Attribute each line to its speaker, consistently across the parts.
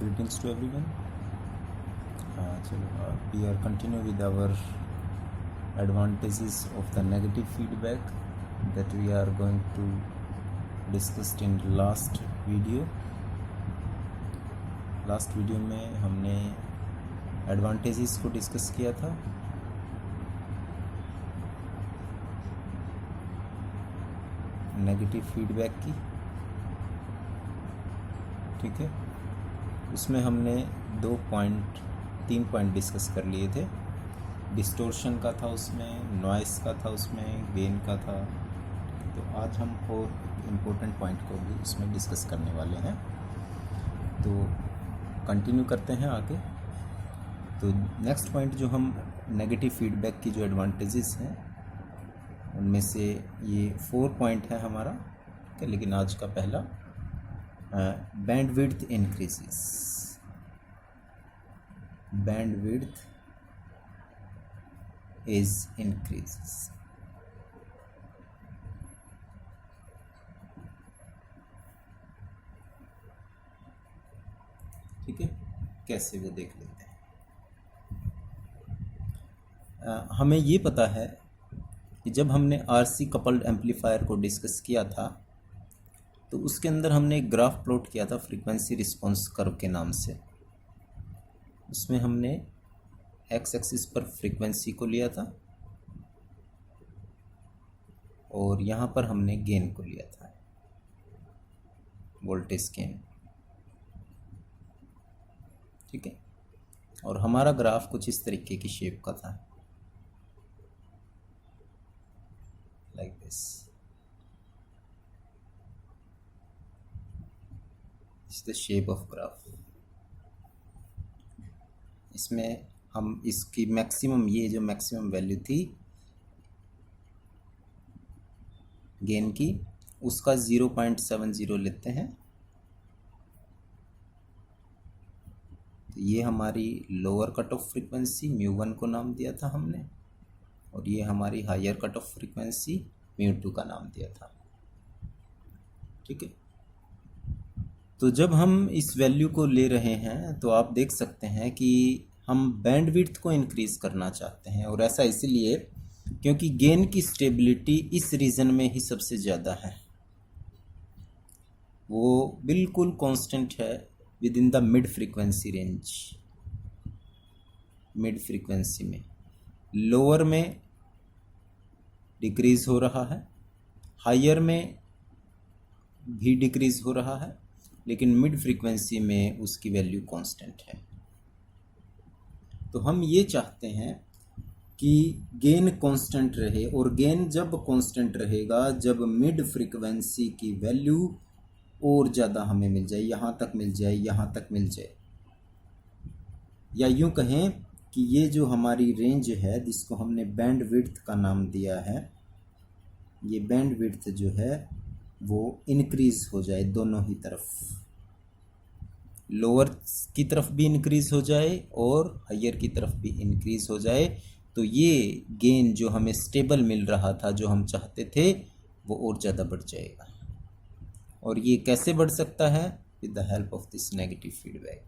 Speaker 1: Greetings to everyone. We are continue with our advantages of the negative feedback that we are going to discuss in last video. Last video में हमने advantages को discuss किया था. Negative feedback की, ठीक है. उसमें हमने 3 पॉइंट डिस्कस कर लिए थे. डिस्टोर्शन का था उसमें, नॉइस का था उसमें, गेन का था. तो आज हम 4 इम्पोर्टेंट पॉइंट को भी उसमें डिस्कस करने वाले हैं. तो कंटिन्यू करते हैं आगे. तो नेक्स्ट पॉइंट जो हम नेगेटिव फीडबैक की जो एडवांटेजेस हैं उनमें से ये 4 पॉइंट है हमारा, ठीक है. लेकिन आज का पहला bandwidth increases. Bandwidth is increases. ठीक है, कैसे वो देख लेते हैं. हमें ये पता है कि जब हमने आरसी कपल्ड एम्पलीफायर को डिस्कस किया था तो उसके अंदर हमने एक ग्राफ प्लॉट किया था फ्रीक्वेंसी रिस्पॉन्स कर्व के नाम से. उसमें हमने एक्स एक्सिस पर फ्रीक्वेंसी को लिया था और यहाँ पर हमने गेन को लिया था, वोल्टेज गेन, ठीक है. और हमारा ग्राफ कुछ इस तरीके की शेप का था, like this. It's the shape of graph. इसमें हम इसकी मैक्सिमम, ये जो मैक्सिमम वैल्यू थी गेन की, उसका 0.70 लेते हैं. तो ये हमारी लोअर कट ऑफ फ्रीक्वेंसी μ1 को नाम दिया था हमने, और ये हमारी हायर कट ऑफ फ्रीक्वेंसी μ2 का नाम दिया था, ठीक है. तो जब हम इस वैल्यू को ले रहे हैं तो आप देख सकते हैं कि हम बैंडविड्थ को इंक्रीज करना चाहते हैं, और ऐसा इसलिए क्योंकि गेन की स्टेबिलिटी इस रीजन में ही सबसे ज़्यादा है. वो बिल्कुल कांस्टेंट है with in the mid frequency range. Mid frequency में, लोअर में डिक्रीज हो रहा है, हायर में भी डिक्रीज हो रहा है, लेकिन मिड फ्रीक्वेंसी में उसकी वैल्यू कांस्टेंट है. तो हम ये चाहते हैं कि गेन कांस्टेंट रहे, और गेन जब कांस्टेंट रहेगा जब मिड फ्रीक्वेंसी की वैल्यू और ज़्यादा हमें मिल जाए, यहाँ तक मिल जाए, यहाँ तक मिल जाए. या यूँ कहें कि ये जो हमारी रेंज है जिसको हमने बैंडविड्थ का नाम दिया है, ये बैंडविड्थ जो है वो इंक्रीज हो जाए दोनों ही तरफ. लोअर की तरफ भी इंक्रीज हो जाए और हायर की तरफ भी इंक्रीज हो जाए. तो ये गेन जो हमें स्टेबल मिल रहा था, जो हम चाहते थे, वो और ज़्यादा बढ़ जाएगा. और ये कैसे बढ़ सकता है? With the help of this negative feedback.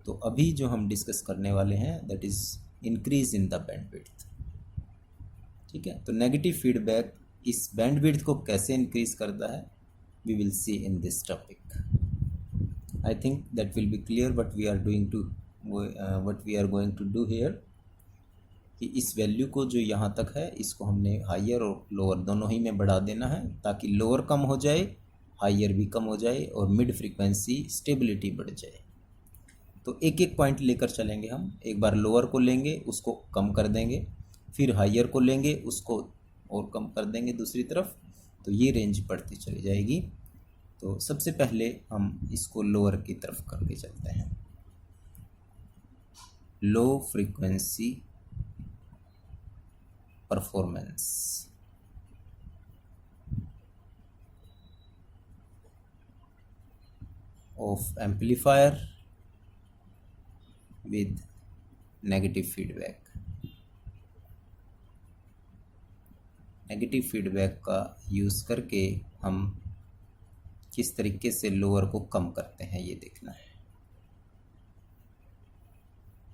Speaker 1: तो अभी जो हम डिस्कस करने वाले हैं that is increase in the bandwidth, ठीक है. तो नेगेटिव फीडबैक इस बैंडविड्थ को कैसे इंक्रीज करता है, we will see in this topic. I think that will be clear what we are going to do here. कि इस वैल्यू को जो यहाँ तक है इसको हमने हायर और लोअर दोनों ही में बढ़ा देना है, ताकि लोअर कम हो जाए, हायर भी कम हो जाए, और मिड फ्रीक्वेंसी स्टेबिलिटी बढ़ जाए. तो एक एक पॉइंट लेकर चलेंगे हम. एक बार लोअर को लेंगे, उसको कम कर देंगे, फिर हायर को लेंगे, उसको और कम कर देंगे दूसरी तरफ. तो ये रेंज बढ़ती चली जाएगी. तो सबसे पहले हम इसको लोअर की तरफ करके चलते हैं. Low frequency performance. Of amplifier with negative feedback. Negative feedback का यूज़ करके हम किस तरीके से लोअर को कम करते हैं ये देखना है।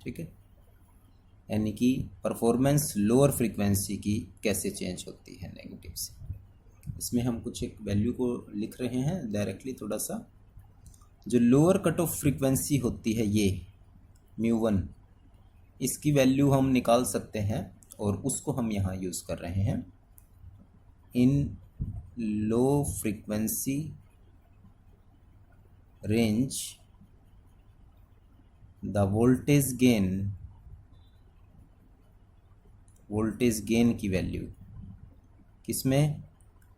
Speaker 1: ठीक है, यानी कि परफॉर्मेंस लोअर फ्रीक्वेंसी की कैसे चेंज होती है नेगेटिव से। इसमें हम कुछ एक वैल्यू को लिख रहे हैं डायरेक्टली थोड़ा सा। जो लोअर कट ऑफ फ्रीक्वेंसी होती है ये μ1, इसकी वैल्यू हम निकाल सकते हैं और उसको हम यहाँ यूज़ कर रहे हैं। In low frequency range the voltage gain की वैल्यू, किसमें,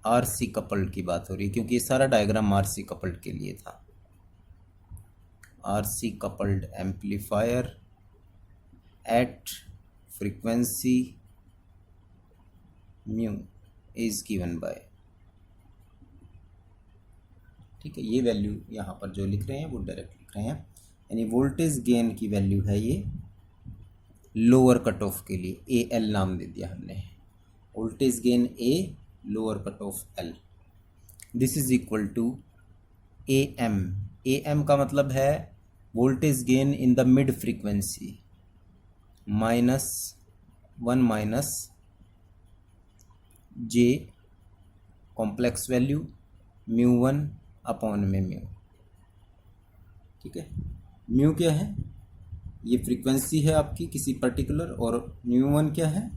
Speaker 1: आरसी कपल्ड की बात हो रही है क्योंकि ये सारा डायग्राम आरसी कपल्ड के लिए था। RC coupled amplifier at frequency mu is given by, ठीक है, ये वैल्यू यहाँ पर जो लिख रहे हैं वो डायरेक्ट लिख रहे हैं, यानी वोल्टेज गेन की वैल्यू है ये लोअर कट ऑफ के लिए, ए एल नाम दे दिया हमने, voltage gain A, lower cut off L. This is equal to A M. A M का मतलब है voltage gain in the mid frequency -1 minus J complex value μ1 upon में म्यू। ठीक है, म्यू क्या है, ये फ्रीक्वेंसी है आपकी किसी पर्टिकुलर, और μ1 क्या है,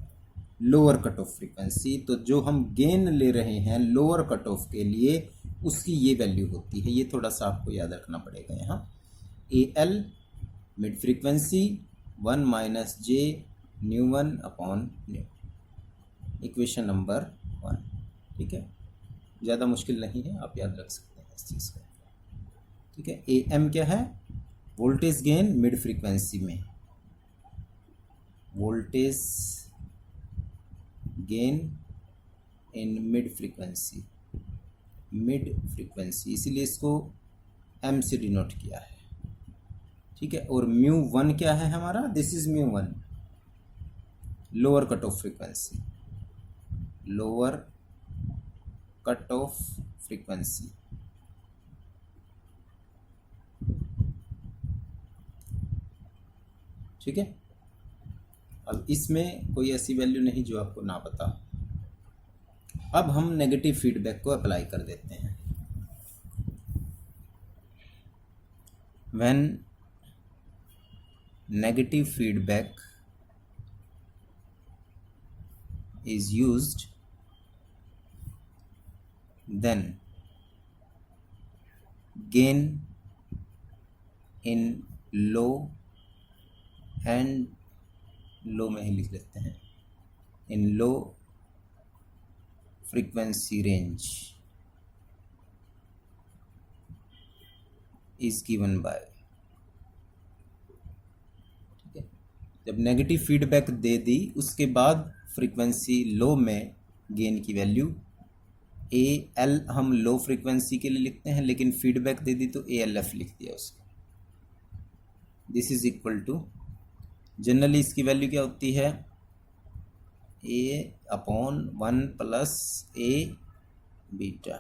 Speaker 1: लोअर कट ऑफ फ्रीक्वेंसी। तो जो हम गेन ले रहे हैं लोअर कट ऑफ के लिए उसकी ये वैल्यू होती है, ये थोड़ा सा आपको याद रखना पड़ेगा यहाँ। A L mid frequency 1 minus J μ1 upon mu, equation number 1। ठीक है, ज़्यादा मुश्किल नहीं है, आप याद रख सकते हैं इस चीज़ को। ठीक है, ए एम क्या है, वोल्टेज गेन मिड फ्रीक्वेंसी में, voltage gain in mid frequency, इसीलिए इसको एम से डिनोट किया है। ठीक है, और μ1 क्या है हमारा, this is μ1 lower cut off frequency, lower cut off frequency. ठीक है, अब इसमें कोई ऐसी वैल्यू नहीं जो आपको ना पता। अब हम नेगेटिव फीडबैक को अप्लाई कर देते हैं। When negative feedback is used, then gain in low and low में ही लिख लेते हैं, in low frequency range is given by। ठीक है, जब नेगेटिव फीडबैक दे दी उसके बाद फ्रीक्वेंसी लो में गेन की वैल्यू ए एल हम लो फ्रीक्वेंसी के लिए लिखते हैं, लेकिन फीडबैक दे दी तो ए एल एफ लिख दिया उसको। This is equal to, generally इसकी वैल्यू क्या होती है, A upon 1 plus A beta,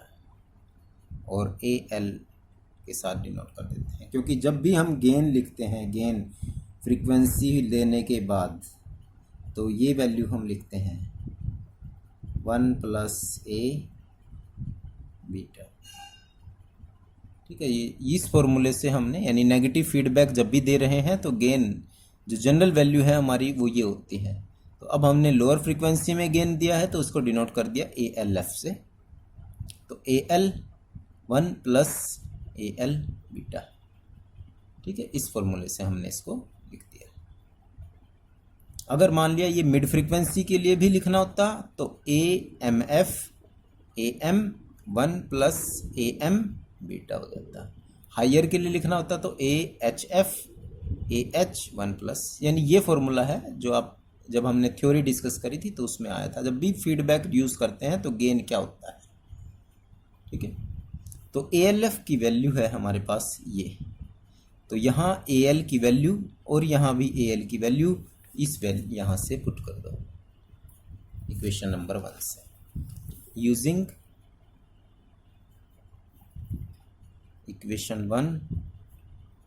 Speaker 1: और ए एल के साथ डिनोट कर देते हैं, क्योंकि जब भी हम गेन लिखते हैं, गेन फ्रीक्वेंसी लेने के बाद, तो ये वैल्यू हम लिखते हैं 1 प्लस ए बीटा। ठीक है, ये इस फॉर्मूले से हमने, यानी नेगेटिव फीडबैक जब भी दे रहे हैं तो गेन जो जनरल वैल्यू है हमारी वो ये होती है। तो अब हमने लोअर फ्रीक्वेंसी में गेन दिया है तो उसको डिनोट कर दिया ए एल एफ से, तो A L 1 plus A L beta. ठीक है, इस फॉर्मूले से हमने इसको लिख दिया। अगर मान लिया ये मिड फ्रीक्वेंसी के लिए भी लिखना होता तो A M F A M 1 plus A M beta हो जाता। हायर के लिए लिखना होता तो A H F A H 1 plus, यानी ये फॉर्मूला है जो आप जब हमने थ्योरी डिस्कस करी थी तो उसमें आया था। जब भी फीडबैक यूज़ करते हैं तो गेन क्या होता है। ठीक है, तो ए एल एफ की वैल्यू है हमारे पास ये, तो यहाँ ए एल की वैल्यू और यहाँ भी ए एल की वैल्यू, इस वैल्यू यहाँ से पुट कर दो इक्वेशन नंबर 1 से, using equation 1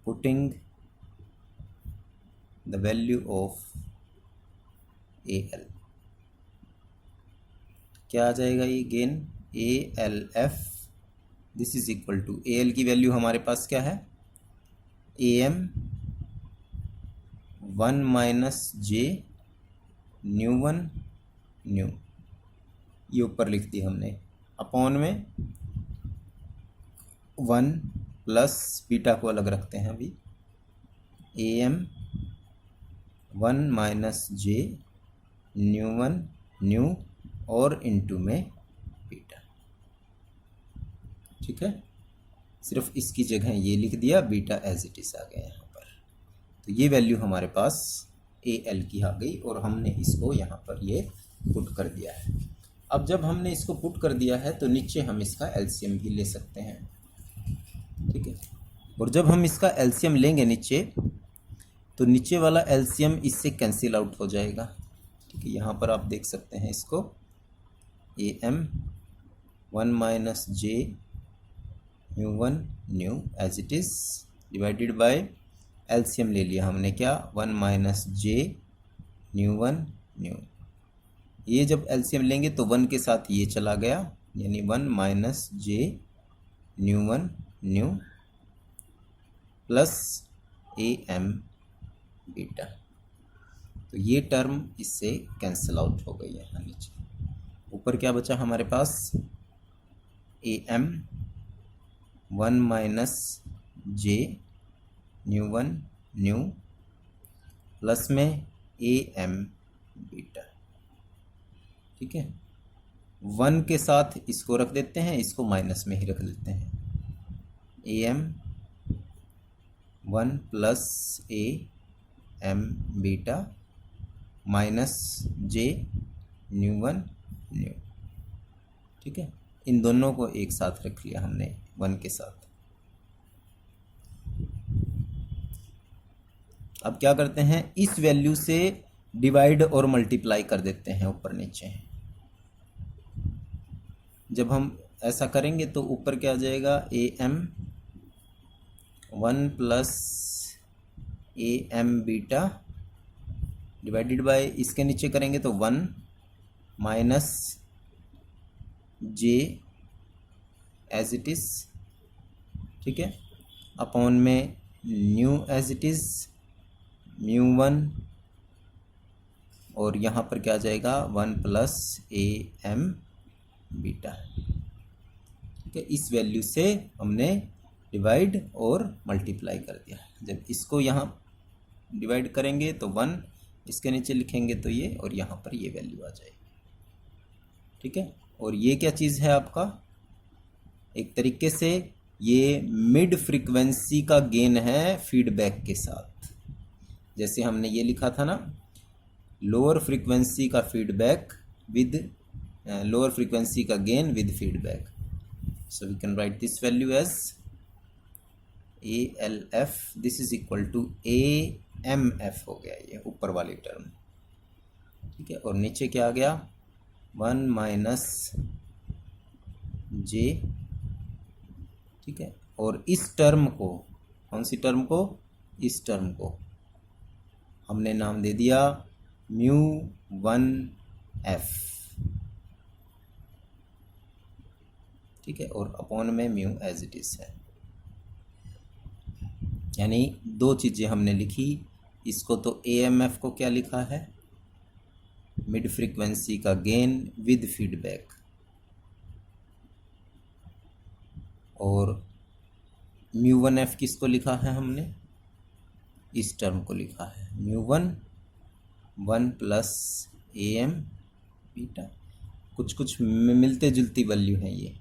Speaker 1: putting the value of AL, क्या आ जाएगा ये gain ALF, this is equal to AL की वैल्यू हमारे पास क्या है AM 1 माइनस J न्यू1 न्यू, ये ऊपर लिख दी हमने, अपॉन में 1 प्लस बीटा को अलग रखते हैं अभी, AM 1 माइनस J न्यू1 न्यू और इनटू में बीटा। ठीक है, सिर्फ इसकी जगह ये लिख दिया, बीटा एज इट इज आ गया यहाँ पर। तो ये वैल्यू हमारे पास AL की आ गई और हमने इसको यहाँ पर ये पुट कर दिया है। अब जब हमने इसको पुट कर दिया है तो नीचे हम इसका LCM भी ले सकते हैं। ठीक है, और जब हम इसका LCM लेंगे नीचे, तो नीचे वाला LCM इससे कैंसिल आउट हो जाएगा। ठीक है, यहाँ पर आप देख सकते हैं इसको, AM 1 minus J न्यू1 nu as it is divided by LCM ले लिया हमने क्या 1 माइनस J न्यू1 न्यू, ये जब LCM लेंगे तो 1 के साथ ये चला गया, यानी 1 minus J न्यू1 nu plus AM beta, तो ये टर्म इससे कैंसिल आउट हो गई है यहाँ नीचे। ऊपर क्या बचा हमारे पास AM 1 minus J न्यू1 nu plus में AM बीटा। ठीक है, 1 के साथ इसको रख देते हैं, इसको माइनस में ही रख लेते हैं, AM 1 plus AM beta minus J न्यू1 nu. ठीक है, इन दोनों को एक साथ रख लिया हमने 1 के साथ। अब क्या करते हैं, इस वैल्यू से डिवाइड और मल्टीप्लाई कर देते हैं ऊपर नीचे। जब हम ऐसा करेंगे तो ऊपर क्या आ जाएगा, AM 1 plus AM beta divided by, इसके नीचे करेंगे तो 1 minus J as it is. ठीक है, अपॉन में न्यू एज इट इज न्यू1, और यहाँ पर क्या आ जाएगा 1 प्लस AM बीटा। ठीक है, इस वैल्यू से हमने डिवाइड और मल्टीप्लाई कर दिया। जब इसको यहाँ डिवाइड करेंगे तो 1, इसके नीचे लिखेंगे तो ये, और यहाँ पर ये वैल्यू आ जाएगी। ठीक है, और ये क्या चीज़ है आपका, एक तरीके से ये मिड फ्रीक्वेंसी का गेन है फीडबैक के साथ। जैसे हमने ये लिखा था ना, लोअर फ्रीक्वेंसी का फीडबैक विद लोअर फ्रीक्वेंसी का gain with feedback. So we can write this value as ALF, this is equal to AMF हो गया ये ऊपर वाली टर्म। ठीक है, और नीचे क्या आ गया 1 माइनस J। ठीक है, और इस टर्म को, कौन सी टर्म को, इस टर्म को हमने नाम दे दिया μ1F। ठीक है, और अपॉन में म्यू एज इट इज है, यानी दो चीज़ें हमने लिखी। इसको तो AMF को क्या लिखा है, मिड फ्रीक्वेंसी का गेन विद फीडबैक, और μ1F किसको लिखा है हमने, इस टर्म को लिखा है μ1 1 प्लस AM बीटा। कुछ कुछ मिलते जुलती वैल्यू है ये,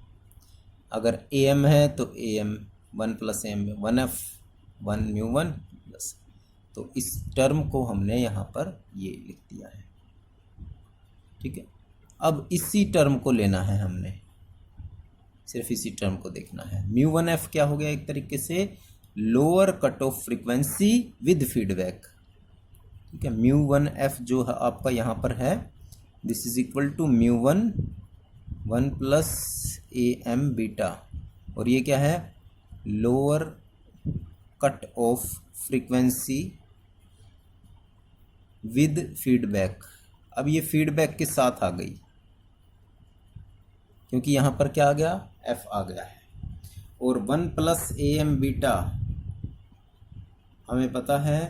Speaker 1: अगर AM है तो AM 1 plus AM 1F 1 μ1 plus, तो इस टर्म को हमने यहाँ पर ये लिख दिया है। ठीक है, अब इसी टर्म को लेना है हमने, सिर्फ इसी टर्म को देखना है। μ1F क्या हो गया, एक तरीके से lower cut off frequency with feedback. ठीक है, μ1F जो है आपका यहाँ पर है, this is equal to μ1 1 plus AM beta, और ये क्या है lower cut off frequency with feedback. अब ये फीडबैक के साथ आ गई, क्योंकि यहाँ पर क्या आ गया, एफ आ गया है। और 1 प्लस ए एम बीटा हमें पता है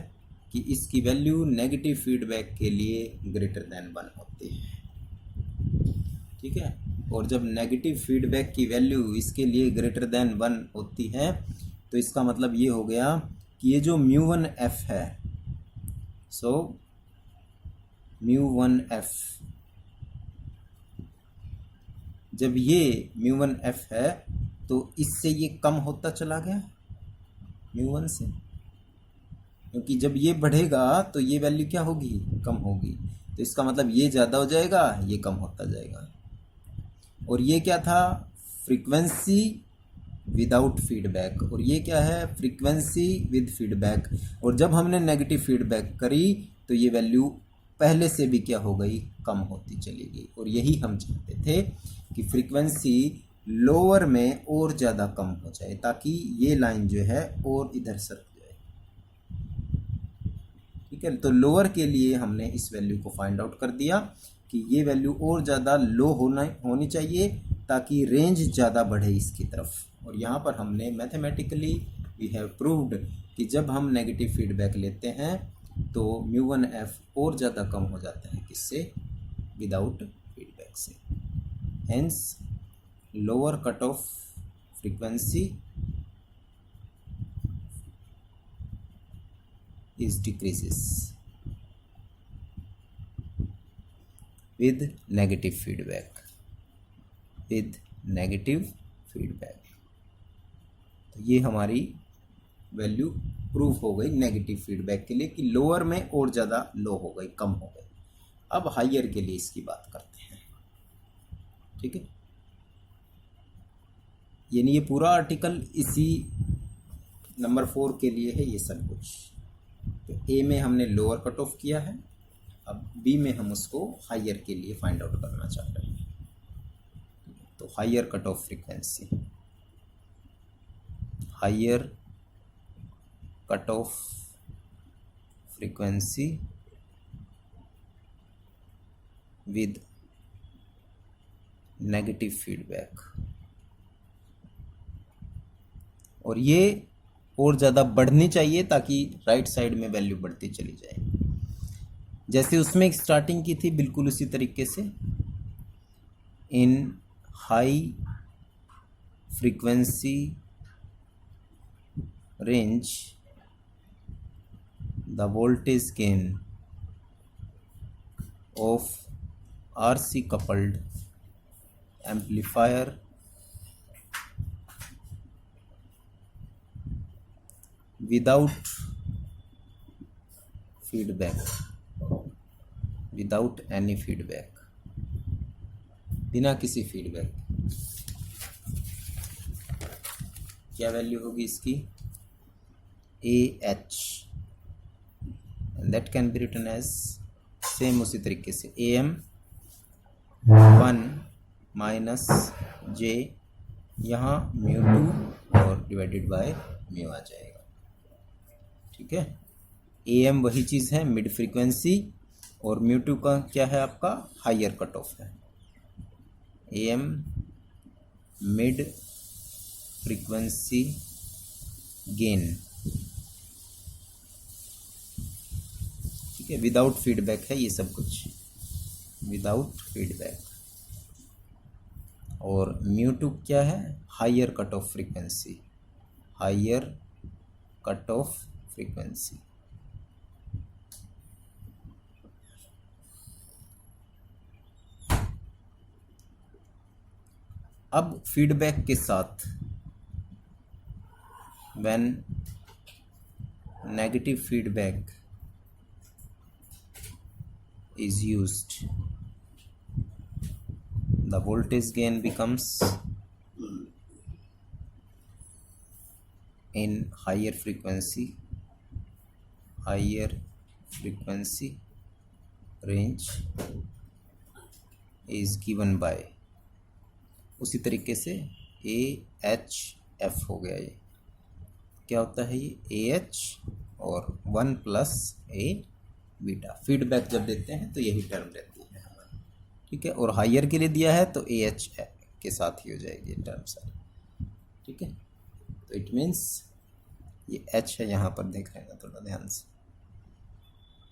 Speaker 1: कि इसकी वैल्यू नेगेटिव फीडबैक के लिए ग्रेटर देन 1 होती है, ठीक है। और जब नेगेटिव फीडबैक की वैल्यू इसके लिए ग्रेटर देन 1 होती है तो इसका मतलब ये हो गया कि ये जो μ1 f है, सो μ1 f, जब ये μ1 f है तो इससे ये कम होता चला गया μ1 से, क्योंकि जब ये बढ़ेगा तो ये वैल्यू क्या होगी, कम होगी। तो इसका मतलब ये ज़्यादा हो जाएगा, ये कम होता जाएगा। और ये क्या था, फ्रीक्वेंसी विदाउट फीडबैक, और ये क्या है, फ्रीक्वेंसी विद फीडबैक। और जब हमने नेगेटिव फीडबैक करी तो ये वैल्यू पहले से भी क्या हो गई, कम होती चली गई। और यही हम चाहते थे कि फ्रीक्वेंसी लोअर में और ज़्यादा कम हो जाए, ताकि ये लाइन जो है और इधर सरक जाए, ठीक है। तो लोअर के लिए हमने इस वैल्यू को फाइंड आउट कर दिया कि ये वैल्यू और ज़्यादा लो होनी चाहिए, ताकि रेंज ज़्यादा बढ़े इसकी तरफ। और यहाँ पर हमने मैथमेटिकली वी हैव प्रूव्ड कि जब हम नेगेटिव फीडबैक लेते हैं तो μ1 f और ज़्यादा कम हो जाता है, किससे, विदाउट फीडबैक से। Hence lower cut off frequency is decreases with negative feedback, with negative feedback। तो ये हमारी वैल्यू प्रूफ हो गई नेगेटिव फीडबैक के लिए कि लोअर में और ज़्यादा लो हो गई, कम हो गई। अब हायर के लिए इसकी बात करते हैं, ठीक है। यानी ये पूरा आर्टिकल इसी नंबर 4 के लिए है, ये सब कुछ। तो ए में हमने लोअर कट ऑफ किया है, अब बी में हम उसको हायर के लिए फाइंड आउट करना चाह रहे हैं। तो higher cut off frequency, higher cut off frequency with negative feedback. और ये और ज़्यादा बढ़नी चाहिए ताकि राइट साइड में वैल्यू बढ़ती चली जाए। जैसे उसमें एक स्टार्टिंग की थी, बिल्कुल उसी तरीके से। In high frequency range the voltage gain of RC coupled amplifier without feedback, without any feedback, बिना किसी फीडबैक, क्या वैल्यू होगी इसकी, AH, that can be written as same उसी तरीके से AM 1 माइनस J, यहाँ μ2 और डिवाइडेड बाय μ आ जाएगा, ठीक है। AM वही चीज़ है, मिड फ्रीक्वेंसी, और μ2 का क्या है आपका, हायर कट ऑफ है। AM मिड फ्रीक्वेंसी गेन, ठीक है, विदाउट फीडबैक है ये सब कुछ, विदाउट फीडबैक। और μ2 क्या है, higher cut off frequency, higher cut off frequency. अब फीडबैक के साथ when negative feedback is used, the voltage gain becomes in higher frequency range is given by, उसी तरीके से AHF हो गया ये, क्या होता है ये AH और 1 प्लस A बीटा। फीडबैक जब देते हैं तो यही टर्म रहती है हमारी, ठीक है। और हायर के लिए दिया है तो AH के साथ ही हो जाएगी ये टर्म सारी, ठीक है। तो इट मीन्स ये H है, यहाँ पर देख रहे हैं थोड़ा ध्यान से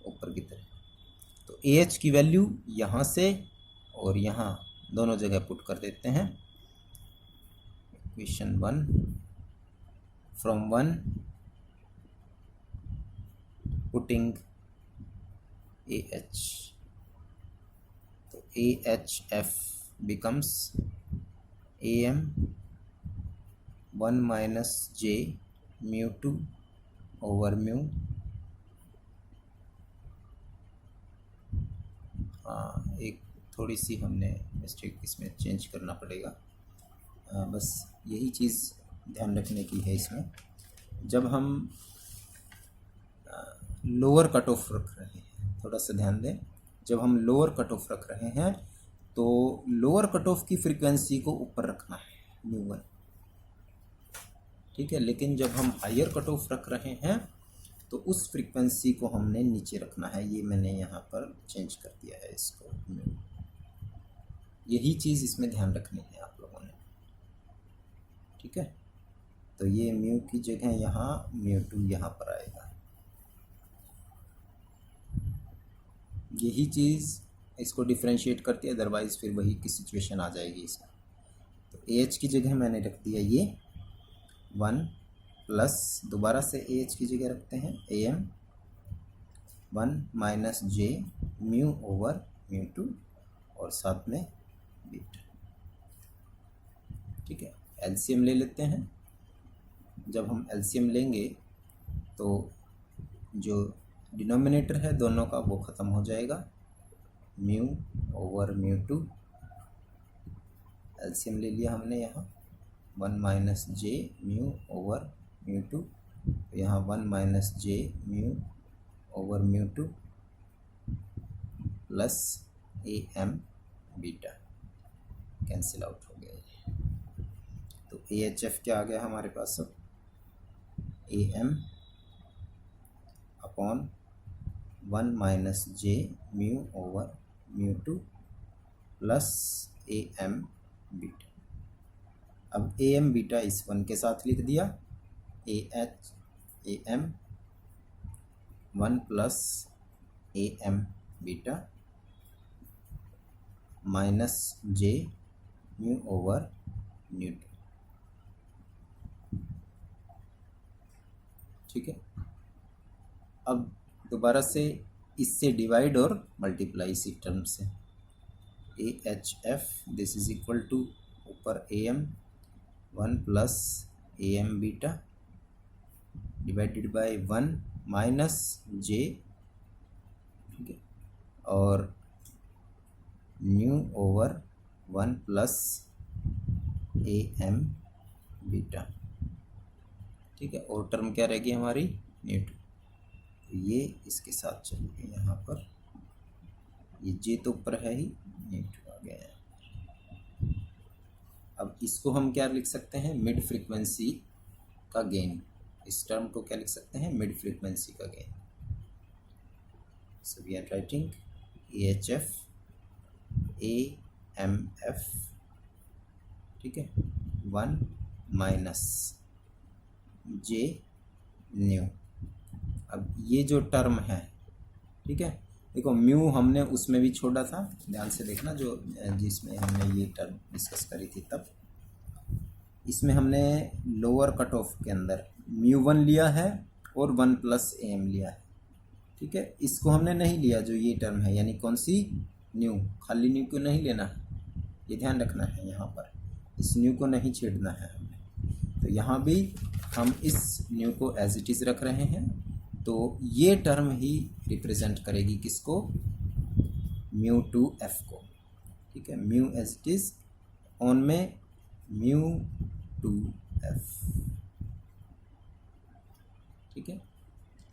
Speaker 1: ऊपर की तरफ। तो AH की वैल्यू यहाँ से और यहाँ दोनों जगह पुट कर देते हैं। इक्वेशन 1 फ्रॉम 1 पुटिंग AH, तो AHF becomes AM 1 minus J mu 2 over mu, हाँ एक थोड़ी सी हमने मिस्टेक इसमें चेंज करना पड़ेगा, बस यही चीज़ ध्यान रखने की है इसमें। जब हम लोअर कट ऑफ रख रहे हैं, थोड़ा सा ध्यान दें, जब हम लोअर कट ऑफ रख रहे हैं तो लोअर कट ऑफ की फ्रीक्वेंसी को ऊपर रखना है म्यू 1, ठीक है। लेकिन जब हम हायर कट ऑफ रख रहे हैं तो उस फ्रीक्वेंसी को हमने नीचे रखना है। ये मैंने यहाँ पर चेंज कर दिया है इसको म्यू, यही चीज़ इसमें ध्यान रखनी है आप लोगों ने, ठीक है। तो ये म्यू की जगह यहाँ म्यू 2 यहाँ पर आएगा, यही चीज़ इसको डिफ्रेंशिएट करती है, अदरवाइज़ फिर वही की सिचुएशन आ जाएगी इसमें। तो AH की जगह मैंने रख दिया ये 1 प्लस, दोबारा से AH की जगह रखते हैं AM 1 minus J mu over mu 2 और साथ में बीटा, ठीक है। LCM ले लेते हैं। जब हम LCM लेंगे तो जो डिनोमिनेटर है दोनों का वो ख़त्म हो जाएगा, म्यू ओवर म्यू 2। LCM ले लिया हमने यहाँ 1 minus J mu over mu 2, यहाँ 1 minus J mu over mu 2 plus AM beta, cancel out हो गया। तो AHF क्या आ गया हमारे पास अब, AM upon 1 minus J mu over mu 2 plus AM beta. अब AM बीटा इस 1 के साथ लिख दिया, AM 1 plus AM beta minus J mu over mu 2, ठीक है। अब दोबारा से इससे डिवाइड और मल्टीप्लाई इसी टर्म से, AHF this is equal to ऊपर AM 1 plus AM beta divided by 1 minus J, ठीक है, और न्यू ओवर 1 प्लस AM बीटा, ठीक है। और टर्म क्या रहेगी हमारी न्यू 2, तो ये इसके साथ चलिए यहाँ पर, ये J तो ऊपर है ही, न्यू 2 आ गया है। अब इसको हम क्या लिख सकते हैं, मिड फ्रीक्वेंसी का गेन। इस टर्म को क्या लिख सकते हैं, मिड फ्रीक्वेंसी का gain. So we are writing AHF AMF, ठीक है, 1 माइनस J न्यू। अब ये जो टर्म है, ठीक है, देखो म्यू हमने उसमें भी छोड़ा था, ध्यान से देखना, जो जिसमें हमने ये टर्म डिस्कस करी थी तब, इसमें हमने लोअर कट ऑफ के अंदर म्यू 1 लिया है और 1 प्लस AM लिया है, ठीक है। इसको हमने नहीं लिया जो ये टर्म है, यानी कौन सी, न्यू, खाली न्यू को नहीं लेना है, ये ध्यान रखना है, यहाँ पर इस न्यू को नहीं छेड़ना है हमें। तो यहाँ भी हम इस न्यू को एज इट इज़ रख रहे हैं, तो ये टर्म ही रिप्रेजेंट करेगी किसको, म्यू 2F को, ठीक है। म्यू एज इट इज़ ऑन में म्यू 2F, ठीक है।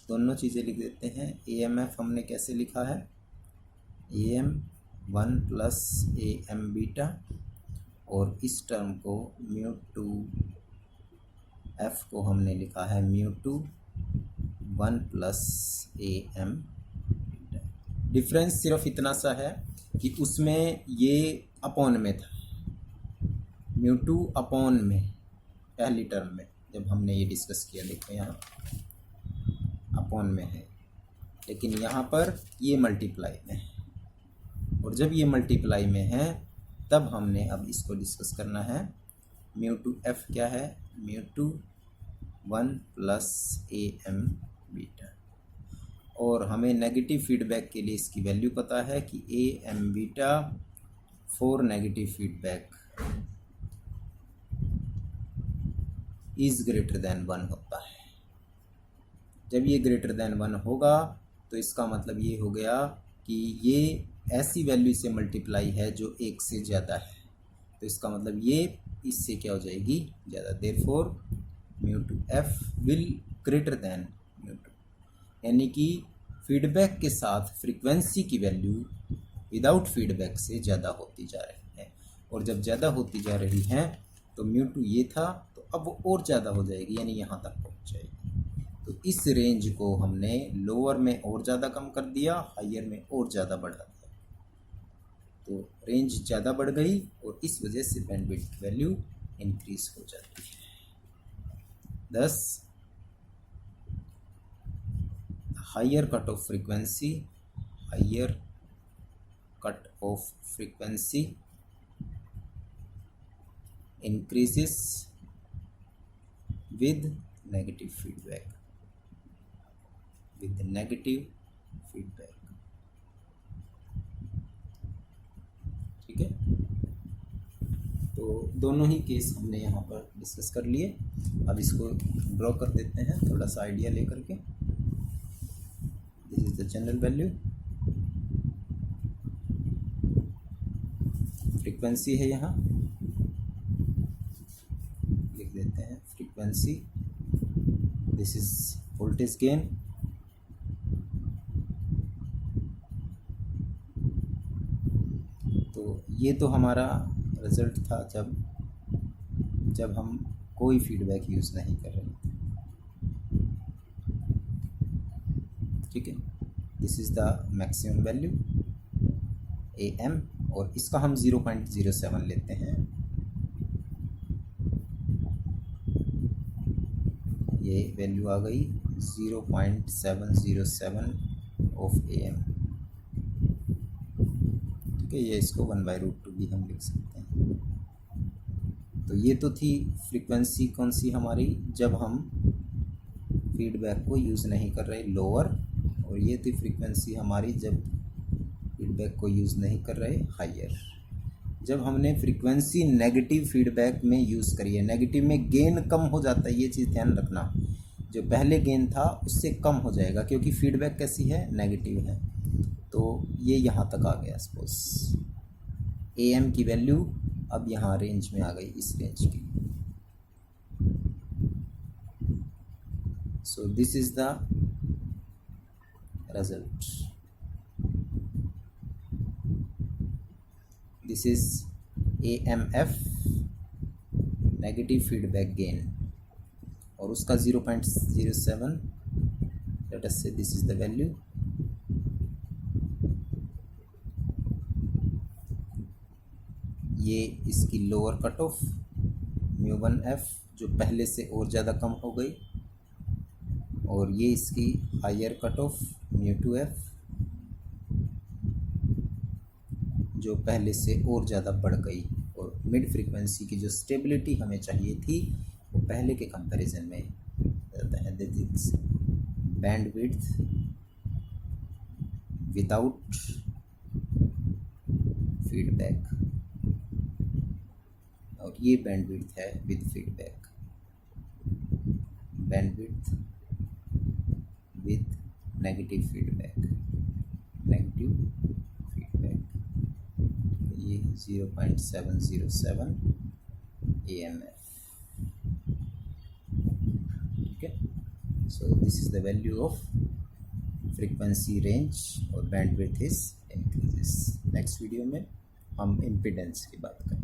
Speaker 1: दोनों चीज़ें लिख देते हैं। AMF हमने कैसे लिखा है, AM 1 प्लस AM बीटा, और इस टर्म को म्यू 2 एफ को हमने लिखा है μ2 1 प्लस AM। डिफरेंस सिर्फ इतना सा है कि उसमें ये अपॉन में था, μ2 अपॉन में पहली टर्म में जब हमने ये डिस्कस किया, देखो यहाँ अपॉन में है, लेकिन यहाँ पर ये मल्टीप्लाई में है, और जब ये मल्टीप्लाई में है तब हमने अब इसको डिस्कस करना है। μ2f क्या है, μ2 1 प्लस AM बीटा, और हमें नेगेटिव फीडबैक के लिए इसकी वैल्यू पता है कि AM beta for negative feedback is greater than 1 होता है। जब ये ग्रेटर देन 1 होगा तो इसका मतलब ये हो गया कि ये ऐसी वैल्यू से मल्टीप्लाई है जो 1 से ज़्यादा है, तो इसका मतलब ये इससे क्या हो जाएगी, ज़्यादा। Therefore μ2f will greater than μ2, यानी कि फीडबैक के साथ फ्रीक्वेंसी की वैल्यू विदाउट फीडबैक से ज़्यादा होती जा रही है, और जब ज़्यादा होती जा रही है तो μ2 ये था, तो अब वो और ज़्यादा हो जाएगी, यानी यहाँ तक पहुँच जाएगी। तो इस रेंज को हमने लोअर में और ज़्यादा कम कर दिया, हायर में और ज़्यादा बढ़ा दिया, तो रेंज ज़्यादा बढ़ गई और इस वजह से बैंडविड्थ वैल्यू इंक्रीज हो जाती है। thus higher cut off frequency increases with negative feedback, ठीक है। तो दोनों ही केस हमने यहाँ पर डिस्कस कर लिए। अब इसको ड्रॉ कर देते हैं थोड़ा सा आइडिया लेकर के। This is the general value, frequency है, यहाँ लिख देते हैं frequency. This is voltage gain, तो ये तो हमारा रिजल्ट था जब हम कोई फीडबैक यूज़ नहीं कर रहे थे, ठीक है। This is the maximum value AM, और इसका हम 0.07 लेते हैं। ये वैल्यू आ गई 0.707 ऑफ AM, ठीक है। ये इसको 1/√2 भी हम लिख सकते हैं। तो ये तो थी फ्रीक्वेंसी कौन सी हमारी, जब हम फीडबैक को यूज़ नहीं कर रहे, लोअर, और ये थी फ्रीक्वेंसी हमारी जब फीडबैक को यूज़ नहीं कर रहे, हायर। जब हमने फ्रीक्वेंसी नेगेटिव फीडबैक में यूज़ करी है, नेगेटिव में गेन कम हो जाता है, ये चीज़ ध्यान रखना। जो पहले गेन था उससे कम हो जाएगा, क्योंकि फीडबैक कैसी है, नेगेटिव है। तो ये यहाँ तक आ गया, सपोज AM की वैल्यू अब यहाँ रेंज में आ गई, इस रेंज की। सो this is the result, this is AMF negative feedback gain, और उसका 0.07, लेट अस से दिस इज द वैल्यू। ये इसकी लोअर कट ऑफ μ1f जो पहले से और ज़्यादा कम हो गई, और ये इसकी हायर कट ऑफ μ2f जो पहले से और ज़्यादा बढ़ गई, और मिड फ्रीक्वेंसी की जो स्टेबिलिटी हमें चाहिए थी वो पहले के कंपैरिजन में रहता है। This is bandwidth without feedback, और ये बैंडविड्थ है with feedback, bandwidth with negative feedback, ये 0.707 AMF, ठीक है। So this is the value of frequency range, और bandwidth is increases. Next video में हम इम्पीडेंस की बात करेंगे।